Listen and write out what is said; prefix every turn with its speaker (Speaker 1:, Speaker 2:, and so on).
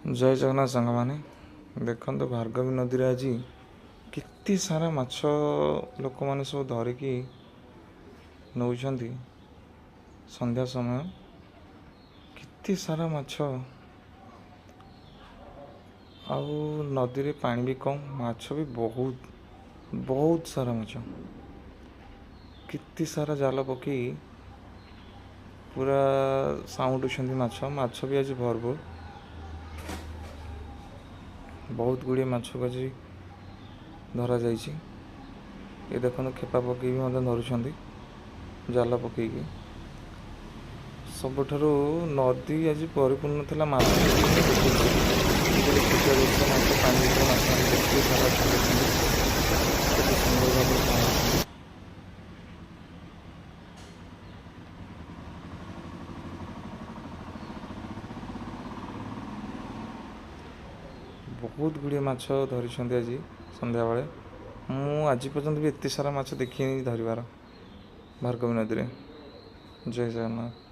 Speaker 1: जय जगन्नाथ सांग मैंने देखो भार्गवी नदी रे आज केते सारा माछ लोक मैंने सब धरिकी नौ संध्या समय केते सारा माछ आउ नदी रे पानी भी कम माछ भी बहुत बहुत सारा माछ केते सारा जाल पकई पूरा साउंड माछ माछ भी आज भरपूर बहुत गुड़िए माछ को आज धरा जाइए। ये देखो खेपा पकई भी धरुंच जाल पकईकी सबुठ नदी आज परिपूर्ण था माछ पानी सुंदर भाव बहुत गुड़िए माछ धरी आज संध्या बेले मु आज पर्यंत भी एत सारा माछ देखी धरबार भार्गवी नदी में। जय जगन्नाथ।